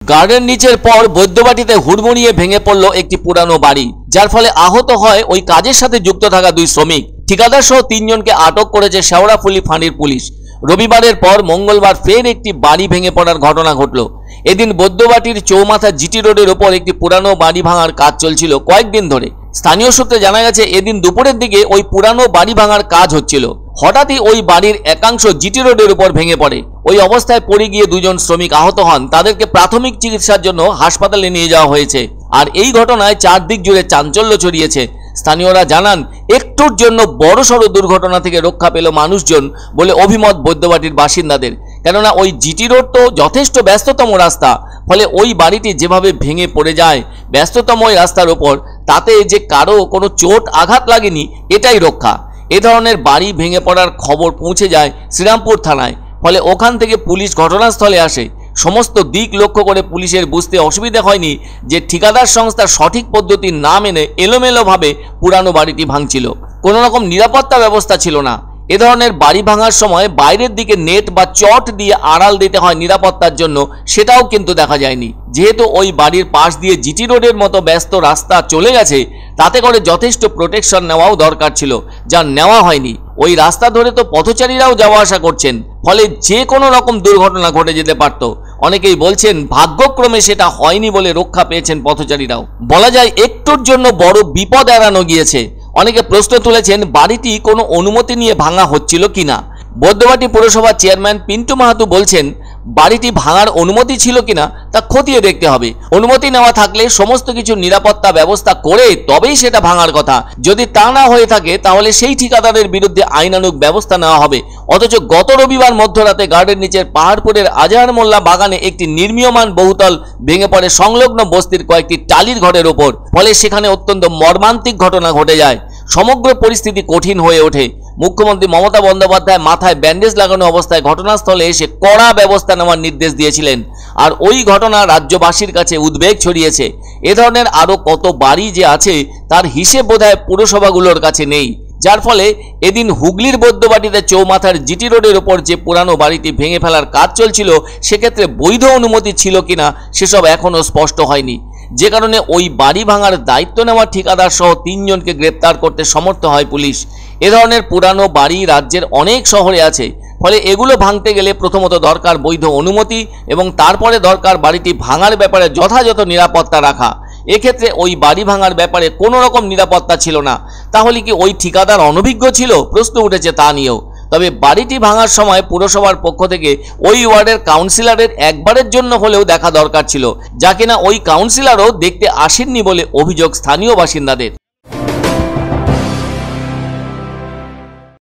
গার্ডের নিচের পর বৈদ্যবাটিতে হুড়মুড়িয়ে ভেঙে পড়ল একটি পুরানো বাড়ি, যার ফলে আহত হয় ওই কাজের সাথে যুক্ত থাকা 2 শ্রমিক। ঠিকাদার সহ 3 জনকে আটক করেছে শেওড়াফুলি ফাঁড়ির পুলিশ। রবিবারের পর মঙ্গলবার ফের একটি বাড়ি ভেঙে পড়ার ঘটনা ঘটল। এদিন বৈদ্যবাটির চৌমাথা জিটি রোডের ওপর একটি পুরানো বাড়ি ভাঙার কাজ চলছিল কয়েকদিন ধরে। স্থানীয় সূত্রে জানা গেছে, এদিন দুপুরের দিকে ওই পুরানো বাড়ি ভাঙার কাজ হচ্ছিল। হঠাৎই ওই বাড়ির একাংশ জিটি রোডের উপর ভেঙে পড়ে। ওই অবস্থায় পড়ে গিয়ে 2 জন শ্রমিক আহত হন। তাদেরকে প্রাথমিক চিকিৎসার জন্য হাসপাতালে নিয়ে যাওয়া হয়েছে। আর এই ঘটনায় চারদিক জুড়ে চাঞ্চল্য ছড়িয়েছে। স্থানীয়রা জানান, একটুর জন্য বড়সড় দুর্ঘটনা থেকে রক্ষা পেল মানুষজন বলে অভিমত বৈদ্যবাটির বাসিন্দাদের। কেননা ওই জিটি রোড তো যথেষ্ট ব্যস্ততম রাস্তা, ফলে ওই বাড়িটি যেভাবে ভেঙে পড়ে যায় ব্যস্ততম ওই রাস্তার ওপর, তাতে যে কারো কোনো চোট আঘাত লাগেনি এটাই রক্ষা। এ ধরনের বাড়ি ভেঙে পড়ার খবর পৌঁছে যায় শ্রীরামপুর থানায়। ফলে ওখান থেকে পুলিশ ঘটনাস্থলে আসে। সমস্ত দিক লক্ষ্য করে পুলিশের বুঝতে অসুবিধা হয়নি যে ঠিকাদার সংস্থা সঠিক পদ্ধতি না মেনে এলোমেলোভাবে পুরানো বাড়িটি ভাঙছিল। কোনো রকম নিরাপত্তা ব্যবস্থা ছিল না। এ ধরনের বাড়ি ভাঙার সময় বাইরের দিকে নেট বা চট দিয়ে আড়াল দিতে হয় নিরাপত্তার জন্য, সেটাও কিন্তু দেখা যায়নি। যেহেতু ওই বাড়ির পাশ দিয়ে জিটি রোডের মতো ব্যস্ত রাস্তা চলে গেছে, তাতে করে যথেষ্ট প্রোটেকশন নেওয়াও দরকার ছিল, যা নেওয়া হয়নি। ওই রাস্তা ধরে তো পথচারীরাও যাওয়া আসা করছেন, ফলে যে কোনো রকম দুর্ঘটনা ঘটে যেতে পারত। অনেকেই বলছেন ভাগ্যক্রমে সেটা হয়নি বলে রক্ষা পেয়েছেন পথচারীরাও। বলা যায় একটুর জন্য বড় বিপদ এড়ানো গিয়েছে। অনেকে প্রশ্ন তুলেছেন, বাড়িটি কোনো অনুমতি নিয়ে ভাঙা হচ্ছিল কিনা। বৈদ্যবাটি পৌরসভার চেয়ারম্যান পিন্টু মাহাতো বলছেন, বাড়িটি ভাঙার অনুমতি ছিল কিনা তা খতিয়ে দেখতে হবে। অনুমতি নেওয়া থাকলে সমস্ত কিছু নিরাপত্তা ব্যবস্থা করে তবেই সেটা ভাঙার কথা। যদি তা না হয়ে থাকে তাহলে সেই ঠিকাদারের বিরুদ্ধে আইনানুগ ব্যবস্থা নেওয়া হবে। অথচ গত রবিবার মধ্যরাতে গার্ডের নিচের পাহাড়পুরের আজহার মোল্লা বাগানে একটি নির্মীয়মান বহুতল ভেঙে পড়ে সংলগ্ন বস্তির কয়েকটি টালির ঘরের ওপর। ফলে সেখানে অত্যন্ত মর্মান্তিক ঘটনা ঘটে যায়। সমগ্র পরিস্থিতি কঠিন হয়ে ওঠে। মুখ্যমন্ত্রী মমতা বন্দ্যোপাধ্যায় মাথায় ব্যান্ডেজ লাগানো অবস্থায় ঘটনাস্থলে এসে কড়া ব্যবস্থা নেওয়ার নির্দেশ দিয়েছিলেন। আর ওই ঘটনা রাজ্যবাসীর কাছে উদ্বেগ ছড়িয়েছে। এ ধরনের আরও কত বাড়ি যে আছে তার হিসেব বোধহয় পুরসভাগুলোর কাছে নেই। যার ফলে এদিন হুগলির বৈদ্যবাটিতে চৌমাথার জিটি রোডের ওপর যে পুরানো বাড়িটি ভেঙে ফেলার কাজ চলছিল, সেক্ষেত্রে বৈধ অনুমতি ছিল কিনা সেসব এখনও স্পষ্ট হয়নি। যে কারণে ওই বাড়ি ভাঙার দায়িত্ব নেওয়া ঠিকাদার সহ 3 জনকে গ্রেপ্তার করতে সমর্থ হয় পুলিশ। এ ধরনের পুরানো বাড়ি রাজ্যের অনেক শহরে আছে। ফলে এগুলো ভাঙতে গেলে প্রথমত দরকার বৈধ অনুমতি এবং তারপরে দরকার বাড়িটি ভাঙার ব্যাপারে যথাযথ নিরাপত্তা রাখা। এক্ষেত্রে ওই বাড়ি ভাঙার ব্যাপারে কোনো রকম নিরাপত্তা ছিল না। তাহলে কি ওই ঠিকাদার অনভিজ্ঞ ছিল? প্রশ্ন উঠেছে তা নিয়েও। তবে বাড়িটি ভাঙার সময় পুরসভার পক্ষ থেকে ওই ওয়ার্ডের কাউন্সিলরের একবারের জন্য হলেও দেখা দরকার ছিল, যা কিনা ওই কাউন্সিলরও দেখতে আসেননি বলে অভিযোগ স্থানীয় বাসিন্দাদের।